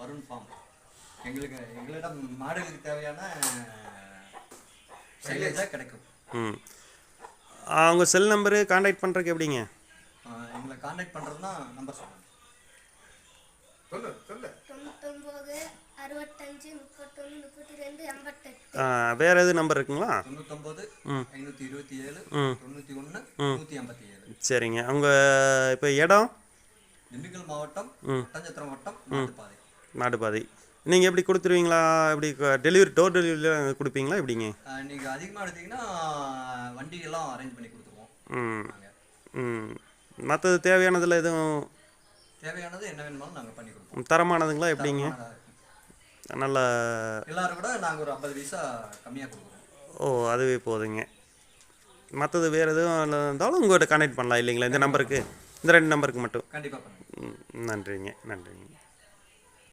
Varun form. எங்களிடம் மாடுகளுக்கு தேவையான சைலேஜாக கிடைக்கும். அவங்க செல் நம்பரு கான்டாக்ட் பண்ணுறதுக்கு எப்படிங்க? எங்களை கான்டாக்ட் பண்ணுறதுனா நம்பர் சொல்லுங்கள். வேறு எதுவும் நம்பர் இருக்குங்களா? 99 527 91 157. சரிங்க. அவங்க இப்போ இடம் திண்டுக்கல் மாவட்டம் ஒட்டஞ்சத்திரம் வட்டம் மாட்டுப்பாதை. நீங்கள் எப்படி கொடுத்துருவீங்களா? எப்படி டெலிவரி டோர் டெலிவரியில் கொடுப்பீங்களா எப்படிங்க? நீங்கள் அதிகமாக எடுத்தீங்கன்னா வண்டியெல்லாம் அரேஞ்ச் பண்ணி கொடுத்துருவோம். மற்றது தேவையானதில் எதுவும் தேவையானது என்ன வேணுமாலும் நாங்கள் பண்ணி கொடுப்போம். தரமானதுங்களா எப்படிங்க? நல்லா எல்லாரும் கூட நாங்கள் ஒரு 50 பைசா கம்மியாக கொடுக்குறோம். அதுவே போதுங்க. மற்றது வேறு எதுவும் இருந்தாலும் உங்கள்கிட்ட கான்டாக்ட் பண்ணலாம் இல்லைங்களா? இந்த நம்பருக்கு, இந்த 2 நம்பருக்கு மட்டும். கண்டிப்பாக பண்ணுங்கள். நன்றிங்க.